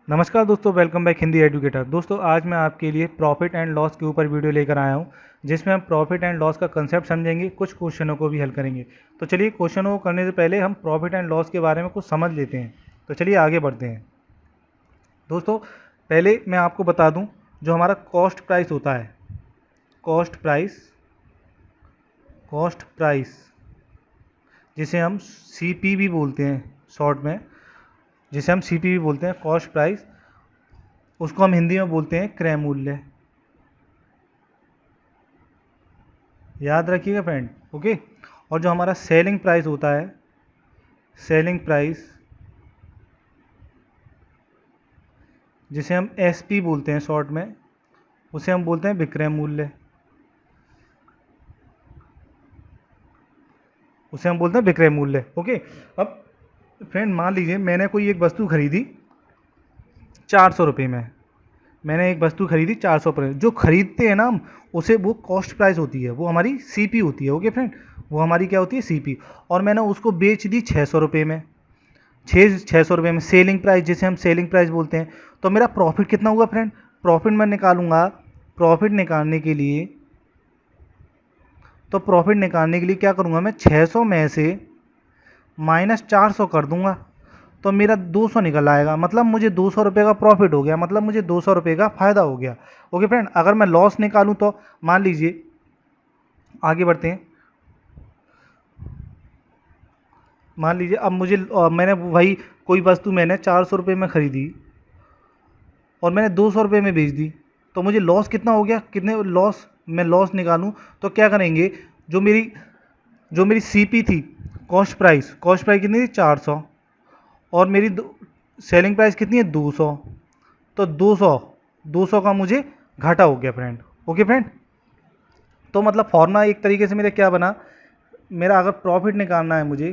नमस्कार दोस्तों, welcome back Hindi educator. दोस्तों आज मैं आपके लिए प्रॉफिट एंड लॉस के ऊपर वीडियो लेकर आया हूं, जिसमें हम प्रॉफिट एंड लॉस का कंसेप्ट समझेंगे, कुछ क्वेश्चनों को भी हल करेंगे। तो चलिए, क्वेश्चनों को करने से पहले हम प्रॉफिट एंड लॉस के बारे में कुछ समझ लेते हैं। तो चलिए आगे बढ़ते हैं। दोस्तों पहले मैं आपको बता दूं, जो हमारा कॉस्ट प्राइस होता है, कॉस्ट प्राइस जिसे हम CP भी बोलते हैं शॉर्ट में, जिसे हम CP भी बोलते हैं, कॉस्ट प्राइस, उसको हम हिंदी में बोलते हैं क्रय मूल्य। याद रखिएगा फ्रेंड, ओके। और जो हमारा सेलिंग प्राइस होता है, सेलिंग प्राइस जिसे हम SP बोलते हैं शॉर्ट में, उसे हम बोलते हैं विक्रय मूल्य। उसे हम बोलते हैं विक्रय मूल्य, ओके। अब फ्रेंड मान लीजिए मैंने कोई एक वस्तु खरीदी 400 रुपये में। मैंने एक वस्तु खरीदी 400 रुपये। जो खरीदते हैं ना हम, उसे वो कॉस्ट प्राइस होती है, वो हमारी CP होती है, ओके फ्रेंड। वो हमारी क्या होती है, CP। और मैंने उसको बेच दी 600 रुपये में, 600 रुपये में, सेलिंग प्राइस जिसे हम सेलिंग प्राइस बोलते हैं। तो मेरा प्रॉफिट कितना हुआ फ्रेंड? प्रॉफिट मैं निकालूंगा, प्रॉफिट निकालने के लिए, तो प्रॉफिट निकालने के लिए क्या करूंगा मैं, 600 में से माइनस 400 कर दूंगा, तो मेरा 200 निकल आएगा। मतलब मुझे 200 रुपये का प्रॉफिट हो गया, मतलब मुझे 200 रुपये का फायदा हो गया, ओके फ्रेंड। अगर मैं लॉस निकालूं तो मान लीजिए, आगे बढ़ते हैं। मान लीजिए अब मुझे मैंने वही कोई वस्तु मैंने 400 रुपये में खरीदी और मैंने 200 रुपये में बेच दी, तो मुझे लॉस कितना हो गया? कितने लॉस, मैं लॉस निकालूं तो क्या करेंगे, जो मेरी CP थी, कॉस्ट प्राइस कितनी थी? 400। और मेरी सेलिंग प्राइस कितनी है? 200। तो 200 का मुझे घाटा हो गया फ्रेंड, ओके फ्रेंड। तो मतलब फॉर्मूला एक तरीके से मेरा क्या बना, मेरा अगर प्रॉफिट निकालना है मुझे,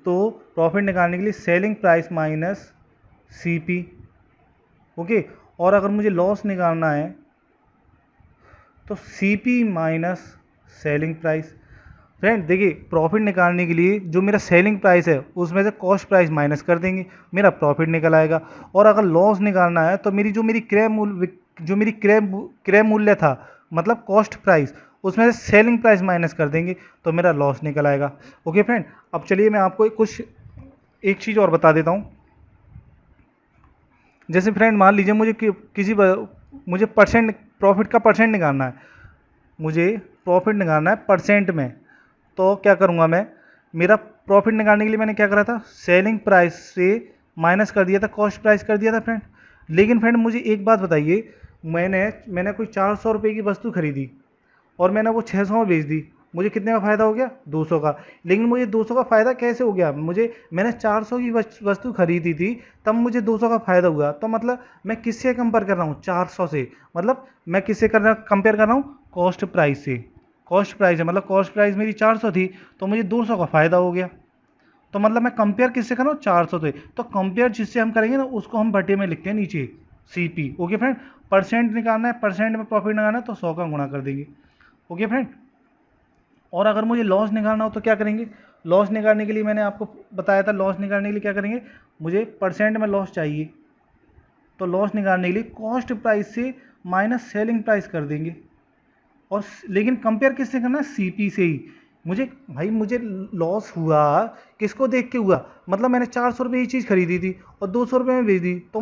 तो प्रॉफिट निकालने के लिए selling price minus CP, okay. और अगर मुझे लॉस निकालना है तो CP minus selling price. Friend देखिए, प्रॉफिट निकालने के लिए जो मेरा सेलिंग प्राइस है उसमें से कॉस्ट प्राइस माइनस कर देंगे, मेरा प्रॉफिट निकल आएगा। और अगर लॉस निकालना है तो मेरी क्रय मूल्य था, मतलब कॉस्ट प्राइस, उसमें से सेलिंग प्राइस माइनस कर देंगे, तो मेरा लॉस निकल आएगा, ओके फ्रेंड। अब चलिए मैं आपको एक चीज़ और बता देता हूँ। जैसे फ्रेंड मान लीजिए मुझे प्रॉफिट का परसेंट निकालना है, मुझे प्रॉफिट निकालना है परसेंट में। तो क्या करूंगा मैं, मेरा प्रॉफिट निकालने के लिए मैंने क्या करा था, सेलिंग प्राइस से माइनस कर दिया था, कॉस्ट प्राइस कर दिया था फ्रेंड। लेकिन फ्रेंड मुझे एक बात बताइए, मैंने कोई 400 रुपये की वस्तु खरीदी और मैंने वो 600 में बेच दी, मुझे कितने का फ़ायदा हो गया? 200 का। लेकिन मुझे 200 का फ़ायदा कैसे हो गया? मैंने 400 की वस्तु खरीदी थी, तब मुझे 200 का फ़ायदा हुआ। तो मतलब मैं किससे कंपेयर कर रहा हूँ? 400 से। मतलब मैं किससे कंपेयर कर रहा हूँ? कॉस्ट प्राइस से। कॉस्ट प्राइस है, मतलब कॉस्ट प्राइस मेरी 400 थी, तो मुझे 200 का फ़ायदा हो गया। तो मतलब मैं कंपेयर किससे कर रहा हूँ? 400 से। तो कंपेयर जिससे हम करेंगे ना, उसको हम बटे में लिखते हैं नीचे, CP, ओके फ्रेंड। परसेंट निकालना है, परसेंट में प्रॉफिट निकालना है, तो 100 का गुणा कर देंगे, ओके फ्रेंड। और अगर मुझे लॉस निकालना हो तो क्या करेंगे? लॉस निकालने के लिए मैंने आपको बताया था, लॉस निकालने के लिए क्या करेंगे, मुझे परसेंट में लॉस चाहिए, तो लॉस निकालने के लिए कॉस्ट प्राइस से माइनस सेलिंग प्राइस कर देंगे। और लेकिन कंपेयर किससे करना है? CP से ही। मुझे लॉस हुआ किसको देख के हुआ, मतलब मैंने 400 रुपये की चीज़ खरीदी थी और 200 रुपये में बेच दी, तो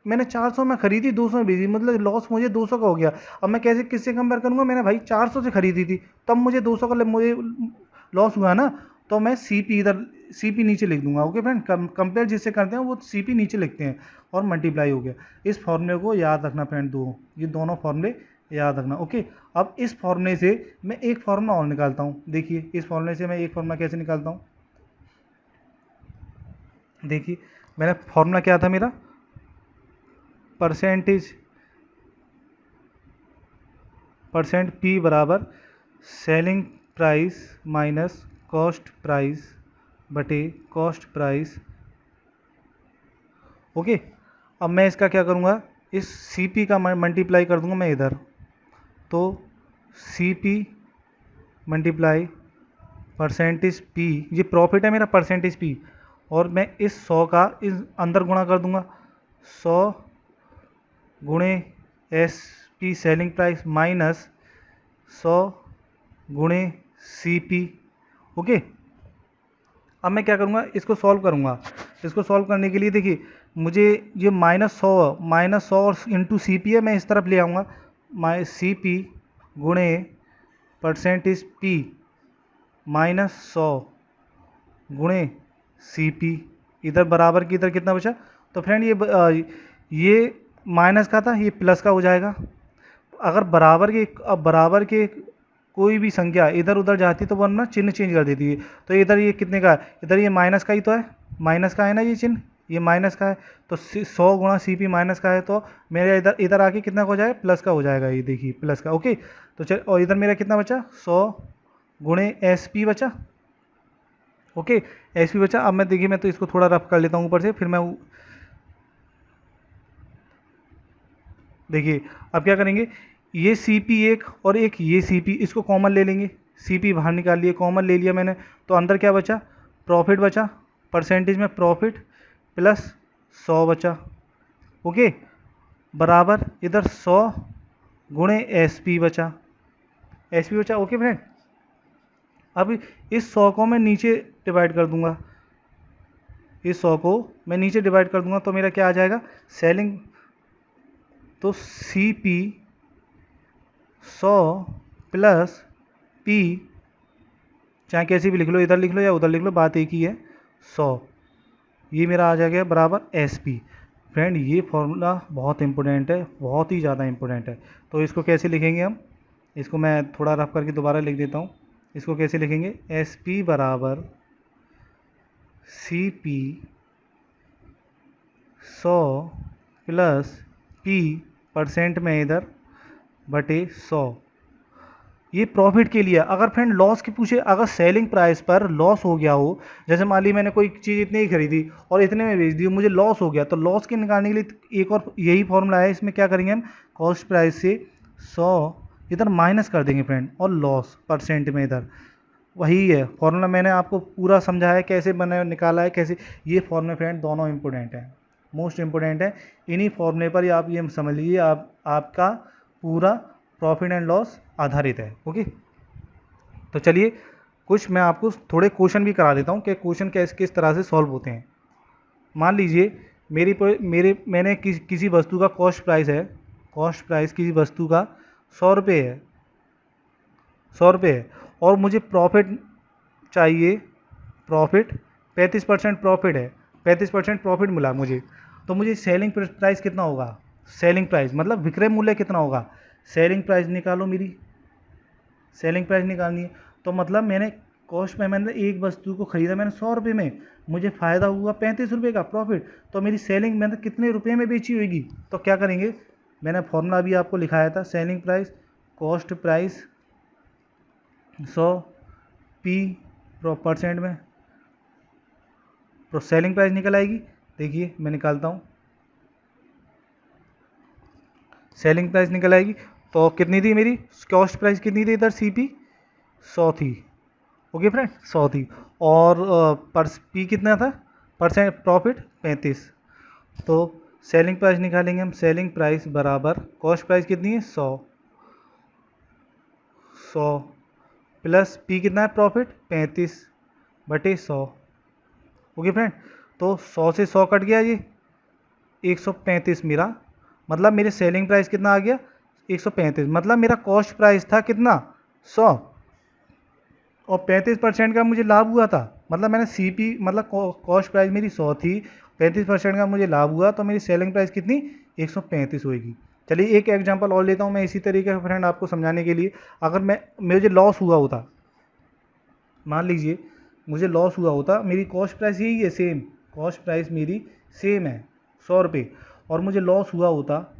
मैंने 400 में खरीदी, 200 में बेची, मतलब लॉस मुझे 200 का हो गया। अब मैं कैसे किससे कंपेयर करूंगा? मैंने भाई 400 से खरीदी थी, तब मुझे 200 का मुझे लॉस हुआ ना, तो मैं CP नीचे लिख दूंगा, ओके फ्रेंड। कंपेयर जिससे करते हैं वो CP नीचे लिखते हैं, और मल्टीप्लाई हो गया। इस फॉर्मूले को याद रखना फ्रेंड, ये दोनों फॉर्मूले याद रखना, ओके। अब इस फॉर्मूले से मैं एक फॉर्मूला और निकालता हूँ। देखिए, इस फॉर्मूले से मैं एक फॉर्मूला कैसे निकालता हूँ, देखिए। मेरा फॉर्मूला क्या था, मेरा परसेंट P बराबर selling price minus cost price बटे कॉस्ट प्राइस, ओके। अब मैं इसका क्या करूँगा, इस CP का मल्टीप्लाई कर दूंगा मैं इधर, तो CP मल्टीप्लाई परसेंटेज P, ये प्रॉफिट है मेरा, परसेंटेज P, और मैं इस 100 का इस अंदर गुणा कर दूंगा, 100 गुणे S P selling price minus 100 गुणे सी पी। ओके, अब मैं क्या करूँगा, इसको सॉल्व करूँगा। इसको सॉल्व करने के लिए देखिए, मुझे ये -100 और इंटू सी पी है, मैं इस तरफ ले आऊँगा, सी पी गुणे परसेंटेज पी -100 गुणे सी पी, इधर बराबर की इधर कितना बचा। तो फ्रेंड ये माइनस का था, ये प्लस का हो जाएगा। अगर बराबर के कोई भी संख्या इधर उधर जाती तो वरना चिन्ह चेंज कर देती है। तो इधर ये कितने का है, इधर ये माइनस का ही तो है, माइनस का है ना ये चिन्ह, ये माइनस का है। तो 100 गुणा सी पी माइनस का है, तो मेरे इधर इधर आके कितना हो जाएगा, प्लस का हो जाएगा, ये देखिए प्लस का। ओके, तो चल, और इधर मेरा कितना बचा, 100 गुणे एस पी बचा। ओके, एस पी बचा। अब मैं देखिए, मैं तो इसको थोड़ा रफ कर लेता हूँ ऊपर से, फिर मैं देखिए अब क्या करेंगे, ये सी पी एक और एक ये सी पी, इसको कॉमन ले लेंगे, सी पी बाहर निकाल लिए, कॉमन ले लिया मैंने, तो अंदर क्या बचा, प्रॉफिट बचा, परसेंटेज में प्रॉफिट प्लस 100 बचा। ओके, बराबर इधर 100 गुणे एस पी बचा, एस पी बचा। ओके फ्रेंड, अब इस 100 को मैं नीचे डिवाइड कर दूंगा, इस 100 को मैं नीचे डिवाइड कर दूंगा, तो मेरा क्या आ जाएगा, सेलिंग, तो सी पी 100 प्लस पी, चाहे कैसे भी लिख लो, इधर लिख लो या उधर लिख लो, बात एक ही है, 100, ये मेरा आ जाएगा बराबर एस पी। फ्रेंड ये फॉर्मूला बहुत इंपॉर्टेंट है, बहुत ही ज़्यादा इंपॉर्टेंट है। तो इसको कैसे लिखेंगे हम, इसको मैं थोड़ा रफ करके दोबारा लिख देता हूँ। इसको कैसे लिखेंगे, एस पी बराबर C P 100 plus P percent में इधर बटे 100, ये प्रॉफिट के लिए। अगर फ्रेंड लॉस की पूछे, अगर सेलिंग प्राइस पर लॉस हो गया हो, जैसे मान ली मैंने कोई चीज़ इतने ही खरीदी और इतने में बेच दी, मुझे लॉस हो गया, तो लॉस के निकालने के लिए एक और यही फॉर्मूला है, इसमें क्या करेंगे हम, कॉस्ट प्राइस से 100 इधर माइनस कर देंगे फ्रेंड, और लॉस परसेंट में इधर, वही है फॉर्मूला। मैंने आपको पूरा समझाया है कैसे बना निकाला है, कैसे। ये फॉर्मूले फ्रेंड दोनों इंपॉर्टेंट हैं, मोस्ट इंपॉर्टेंट है। इन्हीं फॉर्मूले पर आप ये समझ लीजिए, आपका पूरा प्रॉफिट एंड लॉस आधारित है। ओके, तो चलिए कुछ मैं आपको थोड़े क्वेश्चन भी करा देता हूँ कि क्वेश्चन किस तरह से सॉल्व होते हैं। मान लीजिए मैंने किसी वस्तु का कॉस्ट प्राइस है, कॉस्ट प्राइस किसी वस्तु का 100 रुपये है, 100 रुपये है, और मुझे प्रॉफिट चाहिए, प्रॉफिट 35% प्रॉफिट है, 35% प्रॉफिट मिला मुझे, तो मुझे सेलिंग प्राइस कितना होगा, सेलिंग प्राइस मतलब विक्रय मूल्य कितना होगा, सेलिंग प्राइस निकालो, मेरी सेलिंग प्राइस निकालनी है। तो मतलब मैंने कॉस्ट में, मैंने एक वस्तु को खरीदा मैंने 100 रुपये में, मुझे फ़ायदा हुआ 35 रुपये का प्रॉफिट, तो मेरी सेलिंग मैंने कितने रुपये में बेची होगी। तो क्या करेंगे, मैंने फॉर्मूला भी आपको लिखाया था, selling price cost price 100 P percent में, तो सेलिंग प्राइस निकल आएगी। देखिए मैं निकालता हूँ, सेलिंग प्राइस निकल आएगी, तो कितनी थी मेरी कॉस्ट प्राइस, कितनी थी इधर, सी पी 100 थी। ओके फ्रेंड, 100 थी, और पर पी कितना था, परसेंट प्रॉफिट 35, तो सेलिंग प्राइस निकालेंगे हम, सेलिंग प्राइस बराबर कॉस्ट प्राइस कितनी है 100, 100 प्लस पी कितना है प्रॉफिट 35 बटे 100। ओके फ्रेंड, तो 100 से 100 कट गया, ये 135 मेरा, मतलब मेरे सेलिंग प्राइस कितना आ गया 135, मतलब मेरा कॉस्ट प्राइस था कितना 100, और 35% का मुझे लाभ हुआ था, मतलब मैंने सी पी मतलब कॉस्ट प्राइस मेरी 100 थी, 35% का मुझे लाभ हुआ, तो मेरी सेलिंग प्राइस कितनी 135 होगी। चलिए एक एग्जांपल और लेता हूँ मैं इसी तरीके से फ्रेंड आपको समझाने के लिए। अगर मुझे लॉस हुआ होता, मान लीजिए मुझे लॉस हुआ होता, मेरी कॉस्ट प्राइस यही है सेम, कॉस्ट प्राइस मेरी सेम है 100 रुपये, और मुझे लॉस हुआ होता,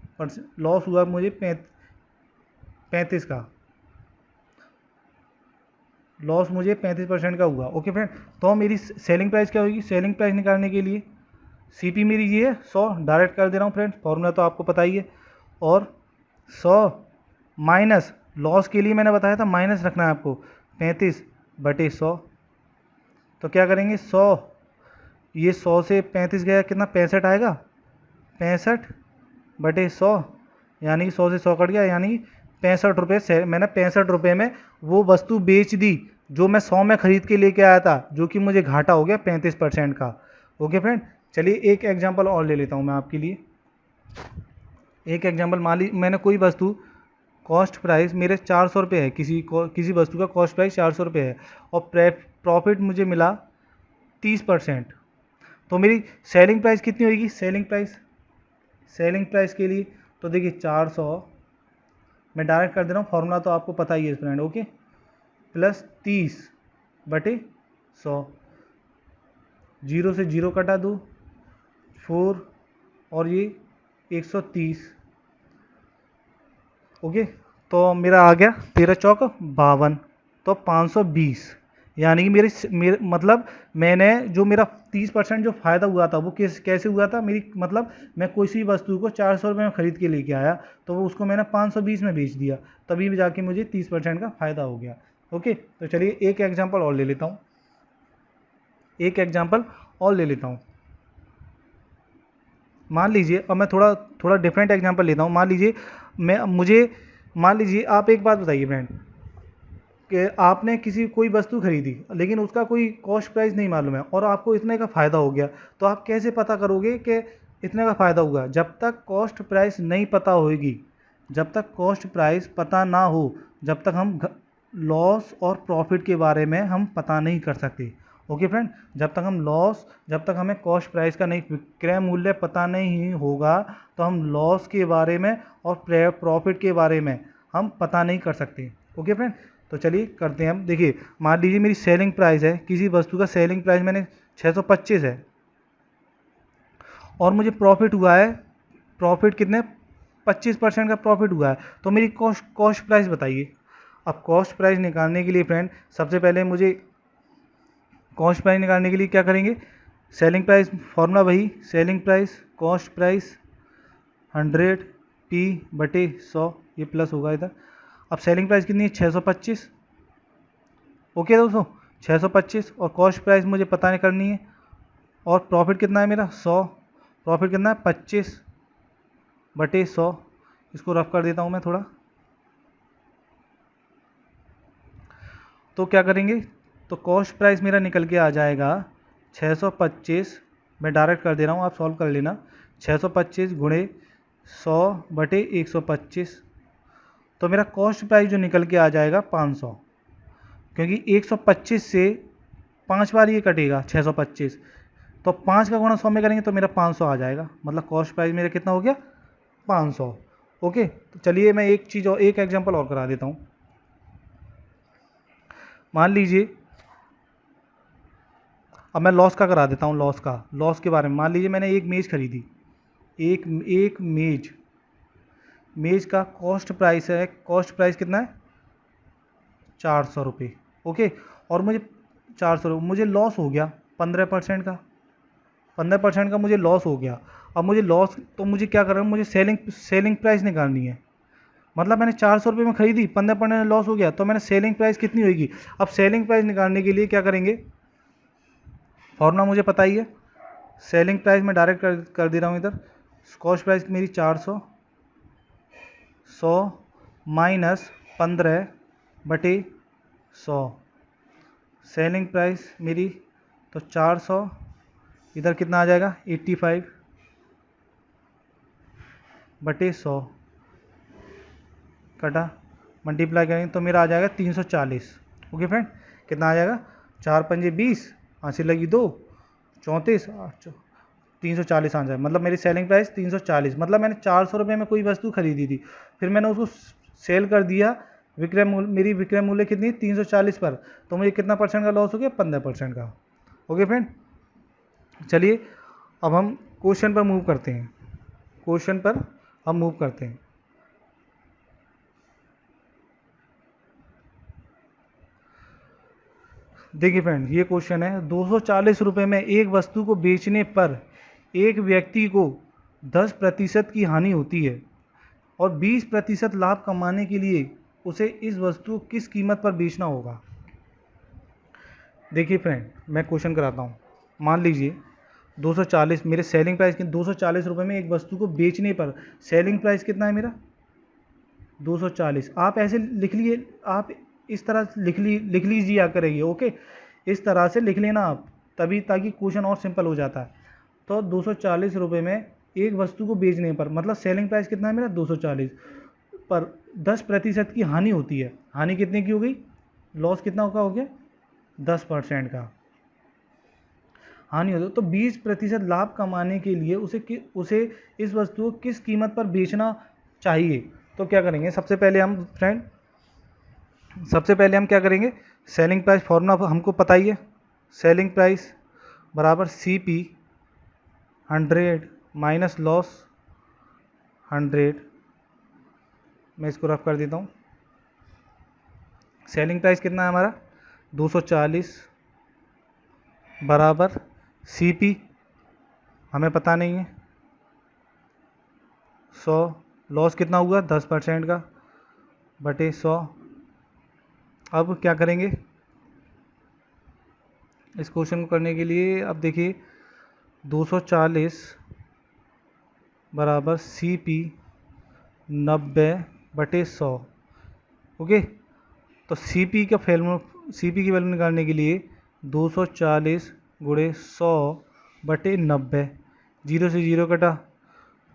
लॉस हुआ मुझे 35 का, लॉस मुझे 35% का हुआ। ओके फ्रेंड, तो मेरी सेलिंग प्राइस क्या होगी, सेलिंग प्राइस निकालने के लिए सी पी मेरी ये है 100, डायरेक्ट कर दे रहा हूँ फ्रेंड, फॉर्मूला तो आपको पता ही है, और 100 माइनस लॉस के लिए मैंने बताया था माइनस रखना है आपको 35 बटे 100, तो क्या करेंगे 100 ये 100 से 35 गया, कितना 65 आएगा, 65/100, यानी 100 से 100 कट गया, यानी 65 रुपये से मैंने 65 रुपये में वो वस्तु बेच दी जो मैं 100 में ख़रीद के लेके आया था, जो कि मुझे घाटा हो गया 35% का। ओके फ्रेंड, चलिए एक एग्जांपल और ले लेता हूँ मैं आपके लिए। एक एग्जांपल, मान ली मैंने कोई वस्तु कॉस्ट प्राइस मेरे 400 रुपये है, किसी वस्तु का कॉस्ट प्राइस 400 रुपये है और प्रॉफिट मुझे मिला 30%। तो मेरी सेलिंग प्राइस कितनी होगी, सेलिंग प्राइस के लिए तो देखिए 400, मैं डायरेक्ट कर दे रहा हूँ, फॉर्मूला तो आपको पता ही है फ्रेंड, ओके, प्लस 30/100, 0 से 0 कटा दो, 4 और ये 130, ओके, तो मेरा आ गया 13 चौक 52, तो 520, यानी कि मेरे मतलब मैंने जो मेरा 30% जो फ़ायदा हुआ था वो कैसे हुआ था, मेरी मतलब मैं कोई सी वस्तु को 400 रुपये में ख़रीद के लेके आया, तो वो उसको मैंने 520 में बेच दिया, तभी भी जाके मुझे 30% का फ़ायदा हो गया। ओके, तो चलिए एक एग्जांपल और ले लेता हूँ, मान लीजिए, अब मैं थोड़ा डिफरेंट एग्जांपल लेता हूँ। मान लीजिए आप एक बात बताइए फ्रेंड, कि आपने कोई वस्तु खरीदी लेकिन उसका कोई कॉस्ट प्राइस नहीं मालूम है और आपको इतने का फ़ायदा हो गया, तो आप कैसे पता करोगे कि इतने का फ़ायदा हुआ? जब तक कॉस्ट प्राइस नहीं पता होगी, जब तक कॉस्ट प्राइस पता ना हो, जब तक हम लॉस और प्रॉफिट के बारे में हम पता नहीं कर सकते। ओके फ्रेंड, जब तक हमें कॉस्ट प्राइस का नहीं, विक्रय मूल्य पता नहीं होगा, तो हम लॉस के बारे में और प्रॉफिट के बारे में हम पता नहीं कर सकते। ओके फ्रेंड, तो चलिए करते हैं हम। देखिए, मान लीजिए मेरी सेलिंग प्राइस है, किसी वस्तु का सेलिंग प्राइस मैंने 625 है और मुझे प्रॉफिट हुआ है, प्रॉफिट कितने, 25% का प्रॉफिट हुआ है, तो मेरी कॉस्ट प्राइस बताइए। अब कॉस्ट प्राइस निकालने के लिए फ्रेंड, सबसे पहले मुझे कॉस्ट प्राइस निकालने के लिए क्या करेंगे, सेलिंग प्राइस, फॉर्मूला वही, selling price cost price 100p/100, ये प्लस होगा इधर। अब सेलिंग प्राइस कितनी है, 625। ओके दोस्तों, 625, और कॉस्ट प्राइस मुझे पता नहीं करनी है, और प्रॉफिट कितना है मेरा 100, प्रॉफिट कितना है 25/100, इसको रफ कर देता हूँ मैं थोड़ा। तो क्या करेंगे, तो कॉस्ट प्राइस मेरा निकल के आ जाएगा 625, मैं डायरेक्ट कर दे रहा हूँ, आप सॉल्व कर लेना, 625 गुणे 100/125, तो मेरा कॉस्ट प्राइस जो निकल के आ जाएगा 500, क्योंकि 125 से 5 बार ये कटेगा 625, तो 5 का गुणा 100 में करेंगे तो मेरा 500 आ जाएगा, मतलब कॉस्ट प्राइस मेरा कितना हो गया, 500। ओके, तो चलिए मैं एक चीज़ और, एक एग्जांपल और करा देता हूँ। मान लीजिए, अब मैं लॉस का करा देता हूँ, लॉस के बारे में। मान लीजिए मैंने एक मेज़ खरीदी, एक मेज़ का कॉस्ट प्राइस कितना है, 400 रुपये। ओके, और मुझे 400 रुपये, मुझे लॉस हो गया 15% का, 15% का मुझे लॉस हो गया। अब मुझे लॉस, तो मुझे क्या करना है, मुझे सेलिंग प्राइस निकालनी है, मतलब मैंने 400 रुपये में खरीदी, 15% लॉस हो गया, तो मैंने सेलिंग प्राइस कितनी होगी। अब सेलिंग प्राइस निकालने के लिए क्या करेंगे, फॉर्मूला मुझे पता ही है, सेलिंग प्राइस में डायरेक्ट कर दे रहा हूँ इधर, कॉस्ट प्राइस मेरी 400, 100 माइनस 15/100, सेलिंग प्राइस मेरी, तो 400, इधर कितना आ जाएगा 85/100, कटा, मल्टीप्लाई करेंगे तो मेरा आ जाएगा 340। ओके फ्रेंड, कितना आ जाएगा, 4 पंजे 20, हासिल लगी 2, 34, 340 आ जाए, मतलब मेरी सेलिंग प्राइस 340, मतलब मैंने 400 रुपये में कोई वस्तु खरीदी थी, फिर मैंने उसको सेल कर दिया, मेरी विक्रय मूल्य कितनी, 340 पर, तो मुझे कितना परसेंट का लॉस हो गया, 15% का। ओके फ्रेंड, चलिए अब हम क्वेश्चन पर मूव करते हैं, देखिए फ्रेंड, ये क्वेश्चन है, 240 रुपये में एक वस्तु को बेचने पर एक व्यक्ति को 10% की हानि होती है और 20% लाभ कमाने के लिए उसे इस वस्तु को किस कीमत पर बेचना होगा। देखिए फ्रेंड, मैं क्वेश्चन कराता हूँ। मान लीजिए 240, मेरे सेलिंग प्राइस के 240 रुपये में एक वस्तु को बेचने पर सेलिंग प्राइस कितना है मेरा 240। आप ऐसे लिख लिए, आप इस तरह लिख लीजिए या करेंगे, ओके, इस तरह से लिख लेना आप, तभी ताकि क्वेश्चन और सिंपल हो जाता है। तो 240 रुपये में एक वस्तु को बेचने पर, मतलब सेलिंग प्राइस कितना है मेरा 240 पर 10% की हानि होती है। हानि कितने की हो गई, लॉस कितना का हो गया 10% का हानि होती है। तो 20% लाभ कमाने के लिए उसे इस वस्तु को किस कीमत पर बेचना चाहिए। तो क्या करेंगे, सबसे पहले हम क्या करेंगे, सेलिंग प्राइस फॉर्मूला हमको पता ही है, सेलिंग प्राइस बराबर CP 100 माइनस लॉस 100। मैं इसको रफ कर देता हूँ। सेलिंग प्राइस कितना है हमारा 240 बराबर CP हमें पता नहीं है 100, लॉस कितना हुआ 10% का बटे 100। अब क्या करेंगे इस क्वेश्चन को करने के लिए, अब देखिए 240 बराबर CP 90 बटे 100, ओके। तो CP की वैल्यू निकालने के लिए 240 गुणे 100 बटे 90, 0 से 0 कटा,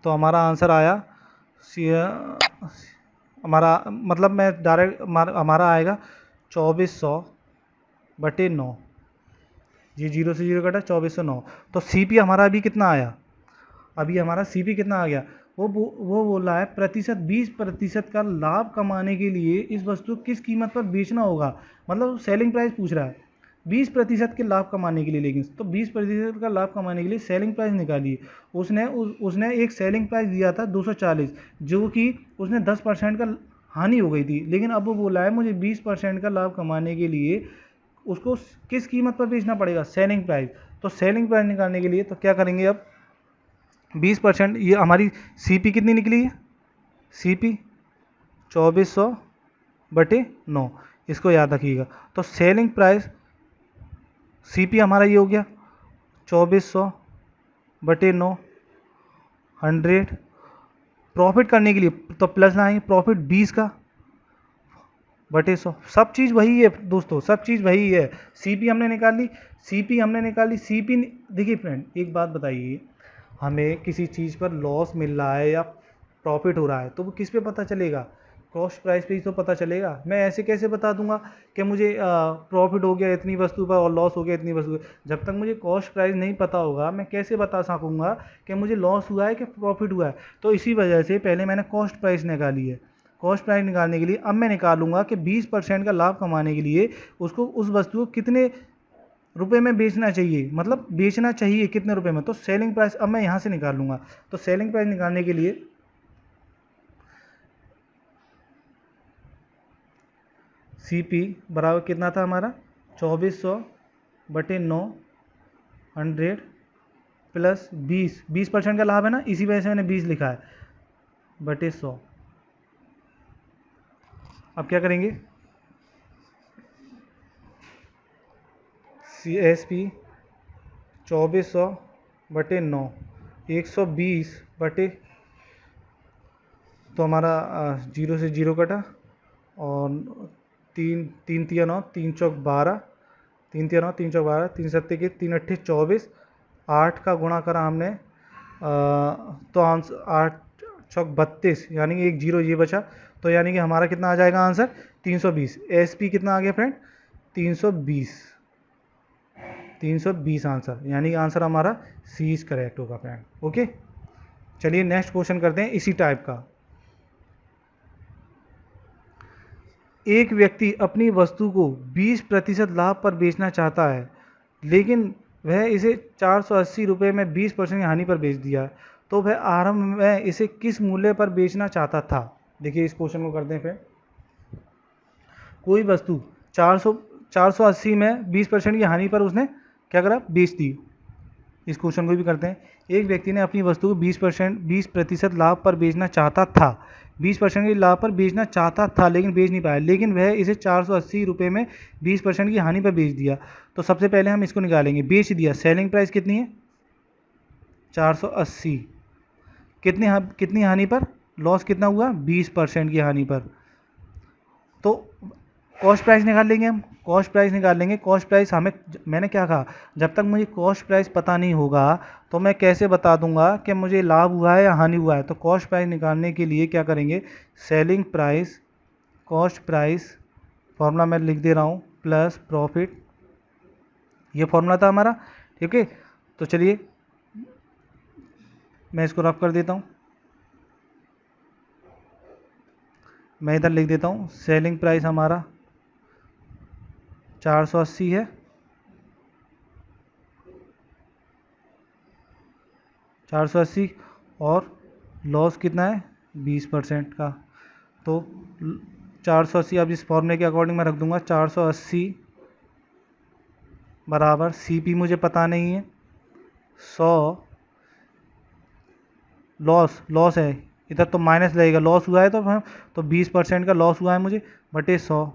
तो हमारा आंसर आया हमारा मतलब मैं डायरेक्ट हमारा आएगा 2400 बटे 9, ये 0 से 0 कटा 2409। तो CP हमारा अभी कितना आया, अभी हमारा CP कितना आ गया, वो बोल रहा है प्रतिशत 20% का लाभ कमाने के लिए इस वस्तु को किस कीमत पर बेचना होगा, मतलब सेलिंग प्राइस पूछ रहा है 20% के लाभ कमाने के लिए। लेकिन तो 20% का लाभ कमाने के लिए सेलिंग प्राइस निकालिए। उसने एक सेलिंग प्राइस दिया था 240, जो कि उसने 10% का हानि हो गई थी, लेकिन अब वो बोला है मुझे 20% का लाभ कमाने के लिए उसको किस कीमत पर बेचना पड़ेगा, सेलिंग प्राइस। तो सेलिंग प्राइस निकालने के लिए तो क्या करेंगे, अब 20%, ये हमारी CP कितनी निकली है, CP 2400 बटे 9, इसको याद रखिएगा। तो सेलिंग प्राइस CP हमारा ये हो गया 2400 बटे 9, 100। प्रॉफिट करने के लिए तो प्लस लाएंगे, प्रॉफिट 20 का बटे 100, सब चीज़ वही है दोस्तों, सब चीज़ वही है। CP हमने निकाल ली। CP देखिए फ्रेंड, एक बात बताइए, हमें किसी चीज़ पर लॉस मिल रहा है या प्रॉफिट हो रहा है तो वो किस पे पता चलेगा, कॉस्ट प्राइस पे ही तो पता चलेगा। मैं ऐसे कैसे बता दूंगा कि मुझे प्रॉफिट हो गया इतनी वस्तु पर और लॉस हो गया इतनी वस्तु पर, जब तक मुझे कॉस्ट प्राइस नहीं पता होगा मैं कैसे बता सकूंगा कि मुझे लॉस हुआ है कि प्रॉफिट हुआ है। तो इसी वजह से पहले मैंने कॉस्ट प्राइस निकाली है। कॉस्ट प्राइस निकालने के लिए अब मैं निकालूंगा कि 20% का लाभ कमाने के लिए उसको उस वस्तु को कितने रुपए में बेचना चाहिए, मतलब बेचना चाहिए कितने रुपए में। तो सेलिंग प्राइस अब मैं यहाँ से निकाल लूँगा। तो सेलिंग प्राइस निकालने के लिए CP बराबर कितना था हमारा 2400 बटे 9, 100 प्लस 20% का लाभ है ना, इसी वजह से मैंने 20 लिखा है बटे 100। अब क्या करेंगे, CSP 2400 बटे 9, 120 बटे, तो हमारा 0 से 0 कटा और 3 तिया 9, 3 चौक 12, 3 तिया 9, 3 चौक 12, 3 सत्ते के 3 अट्ठे 24, 8 का गुणा करा हमने तो आंसर 8 चौक 32, यानी कि 1 0 ये बचा, तो यानी कि हमारा कितना आ जाएगा आंसर 320। SP कितना आ गया फ्रेंड 320 आंसर, यानी कि आंसर हमारा C इज करेक्ट होगा फ्रेंड, ओके। चलिए नेक्स्ट क्वेश्चन करते हैं इसी टाइप का। एक व्यक्ति अपनी वस्तु को 20% लाभ पर बेचना चाहता है, लेकिन वह इसे 480 रुपये में 20% की हानि पर बेच दिया, तो वह आरंभ में इसे किस मूल्य पर बेचना चाहता था। देखिए इस क्वेश्चन को करते हैं फिर। कोई वस्तु 480 में 20% की हानि पर उसने क्या करा, बेच दी। इस क्वेश्चन को भी करते हैं। एक व्यक्ति ने अपनी वस्तु को 20% लाभ पर बेचना चाहता था, 20% के लाभ पर बेचना चाहता था लेकिन बेच नहीं पाया, लेकिन वह इसे 480 रुपये में 20% की हानि पर बेच दिया। तो सबसे पहले हम इसको निकालेंगे, बेच दिया, सेलिंग प्राइस कितनी है 480 कितनी हानि पर, लॉस कितना हुआ, 20% की हानि पर। तो कॉस्ट प्राइस निकाल लेंगे हम, कॉस्ट प्राइस निकाल लेंगे। कॉस्ट प्राइस हमें, मैंने क्या कहा, जब तक मुझे कॉस्ट प्राइस पता नहीं होगा तो मैं कैसे बता दूंगा कि मुझे लाभ हुआ है या हानि हुआ है। तो कॉस्ट प्राइस निकालने के लिए क्या करेंगे, selling price, cost price, formula मैं लिख दे रहा हूँ, प्लस प्रॉफिट, ये फॉर्मूला था हमारा, ठीक है। तो चलिए मैं इसको रफ कर देता हूँ, मैं इधर लिख देता हूँ, सेलिंग प्राइस हमारा 480 है, 480, और लॉस कितना है, 20% का। तो 480 अब इस फॉर्मूले के अकॉर्डिंग मैं रख दूंगा, 480 बराबर CP मुझे पता नहीं है, 100, लॉस है इधर तो माइनस लगेगा, लॉस हुआ है तो 20% का लॉस हुआ है मुझे, बटे 100।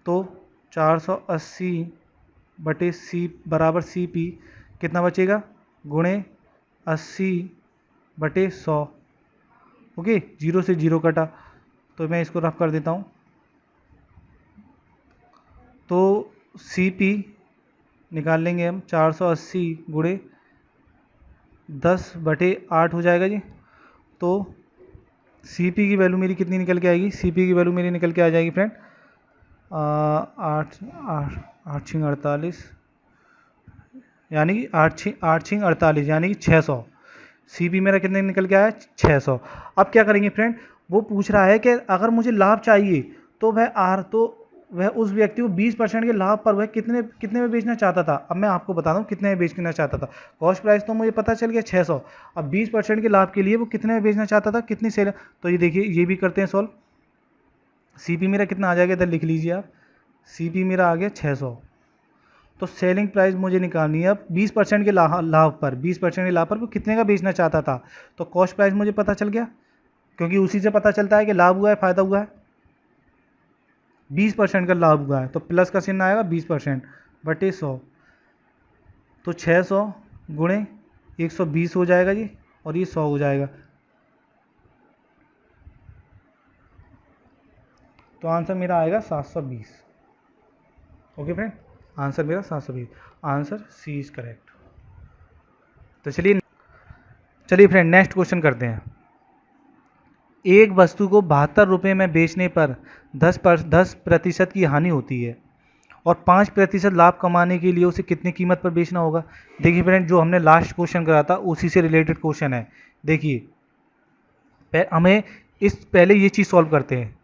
तो 480 बटे सी बराबर CP कितना बचेगा, गुणे 80 बटे 100। ओके, जीरो से जीरो कटा, तो मैं इसको रफ कर देता हूँ। तो CP निकाल लेंगे हम, 480 गुणे 10 बटे 8 हो जाएगा जी। तो CP की वैल्यू मेरी कितनी निकल के आएगी, CP की वैल्यू मेरी निकल के आ जाएगी फ्रेंड, 8×48, यानी कि 8×48 यानी कि 600। CP मेरा कितने निकल के आया, 600। अब क्या करेंगे फ्रेंड, वो पूछ रहा है कि अगर मुझे लाभ चाहिए तो वह उस व्यक्ति को 20% के लाभ पर वह कितने कितने में बेचना चाहता था। अब मैं आपको बता दूं कितने में बेचना चाहता था। कॉस्ट प्राइस तो मुझे पता चल गया 600, अब 20% के लाभ के लिए वो कितने में बेचना चाहता था, कितनी सेल। तो ये देखिए, ये भी करते हैं सॉल्व। CP मेरा कितना आ जाएगा, इधर लिख लीजिए आप, CP मेरा आ गया 600। तो सेलिंग प्राइस मुझे निकालनी है अब 20% के लाभ पर, 20% के लाभ पर वो कितने का बेचना चाहता था। तो कॉस्ट प्राइस मुझे पता चल गया, क्योंकि उसी से पता चलता है कि लाभ हुआ है, फायदा हुआ है। 20% का लाभ हुआ है तो प्लस का चिन्ह आएगा, 20% बटे 100। तो 600 गुणे 120 हो जाएगा जी, और ये 100 हो जाएगा। तो आंसर मेरा आएगा 720। ओके फ्रेंड, आंसर मेरा 720, आंसर सी इज करेक्ट। तो चलिए फ्रेंड नेक्स्ट क्वेश्चन करते हैं। एक वस्तु को 72 रुपये में बेचने पर 10% की हानि होती है और 5% लाभ कमाने के लिए उसे कितनी कीमत पर बेचना होगा। देखिए फ्रेंड, जो हमने लास्ट क्वेश्चन करा था उसी से रिलेटेड क्वेश्चन है। देखिए हमें पहले ये चीज़ सॉल्व करते हैं।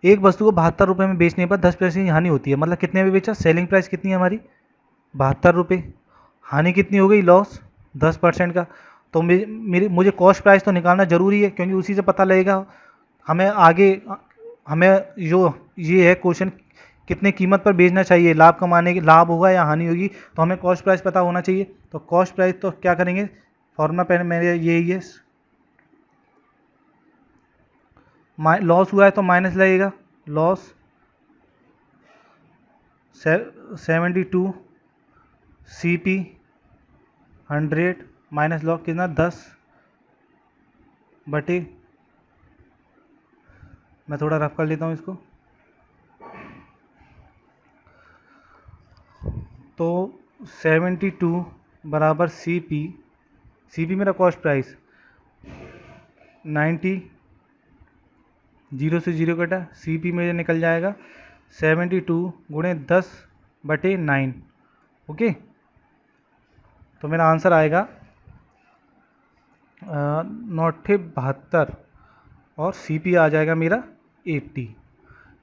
एक वस्तु को 72 रुपये में बेचने पर 10% की हानि होती है, मतलब कितने में बेचा, सेलिंग प्राइस कितनी है हमारी 72 रुपये, हानि कितनी हो गई, लॉस 10% का। तो मुझे कॉस्ट प्राइस तो निकालना जरूरी है, क्योंकि उसी से पता लगेगा हमें आगे, हमें जो ये है क्वेश्चन, कितने कीमत पर बेचना चाहिए, लाभ कमाने के, लाभ होगा या हानि होगी, तो हमें कॉस्ट प्राइस पता होना चाहिए। तो कॉस्ट प्राइस तो क्या करेंगे, फॉर्मूला पहले मेरे यही है, लॉस हुआ है तो माइनस लगेगा, लॉस 72 CP 100 माइनस लॉस कितना 10 बटे, मैं थोड़ा रफ कर लेता हूँ इसको। तो 72 बराबर CP मेरा कॉस्ट प्राइस 90, जीरो से जीरो कटा, CP मेरे निकल जाएगा 72 गुणे 10 बटे 9। ओके, तो मेरा आंसर आएगा 972 और CP आ जाएगा मेरा 80।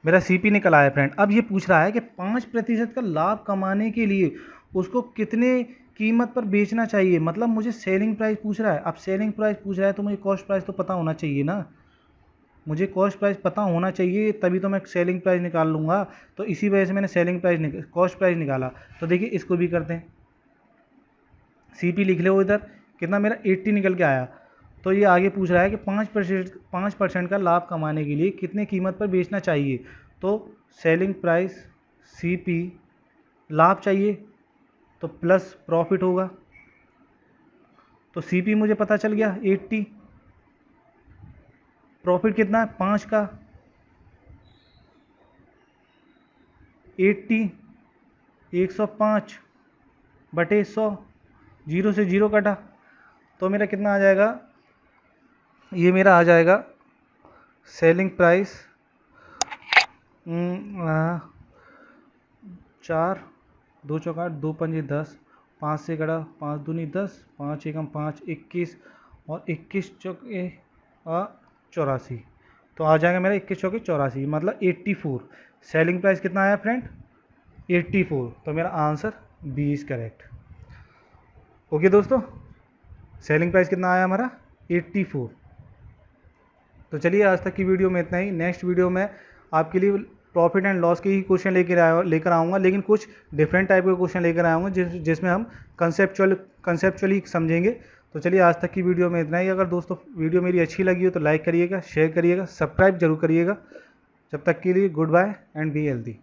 मेरा CP निकल आया फ्रेंड। अब ये पूछ रहा है कि 5% का लाभ कमाने के लिए उसको कितने कीमत पर बेचना चाहिए, मतलब मुझे सेलिंग प्राइस पूछ रहा है। अब सेलिंग प्राइस पूछ रहा है तो मुझे कॉस्ट प्राइस तो पता होना चाहिए ना, मुझे कॉस्ट प्राइस पता होना चाहिए, तभी तो मैं सेलिंग प्राइस निकाल लूँगा। तो इसी वजह से मैंने कॉस्ट प्राइस निकाला। तो देखिए इसको भी करते हैं, CP लिख लो इधर, कितना मेरा 80 निकल के आया। तो ये आगे पूछ रहा है कि 5% का लाभ कमाने के लिए कितने कीमत पर बेचना चाहिए। तो सेलिंग प्राइस CP, लाभ चाहिए तो प्लस प्रॉफिट होगा, तो सीपी मुझे पता चल गया 80। प्रॉफिट कितना है 5 का, 80 105 बटे 100, जीरो से जीरो कटा, तो मेरा कितना आ जाएगा, ये मेरा आ जाएगा सेलिंग प्राइस 4 2 चौका 2 पंजे 10, 5 से कटा 5 दूनी 10, 5 एकम 5 21 और 21 चौके 84, तो आ जाएगा मेरा 21 चौके 84, मतलब 84। सेलिंग प्राइस कितना आया फ्रेंड 84, तो मेरा answer B is correct. Okay दोस्तों, सेलिंग प्राइस कितना आया हमारा 84। तो चलिए आज तक की वीडियो में इतना ही। नेक्स्ट वीडियो में आपके लिए प्रॉफिट एंड लॉस के ही क्वेश्चन लेकर आऊँगा, लेकिन कुछ डिफरेंट टाइप के क्वेश्चन लेकर आऊँगा जिसमें हम कंसेप्चुअली समझेंगे। तो चलिए आज तक की वीडियो में इतना ही। अगर दोस्तों वीडियो मेरी अच्छी लगी हो तो लाइक करिएगा, शेयर करिएगा, सब्सक्राइब जरूर करिएगा। जब तक के लिए goodbye and be healthy.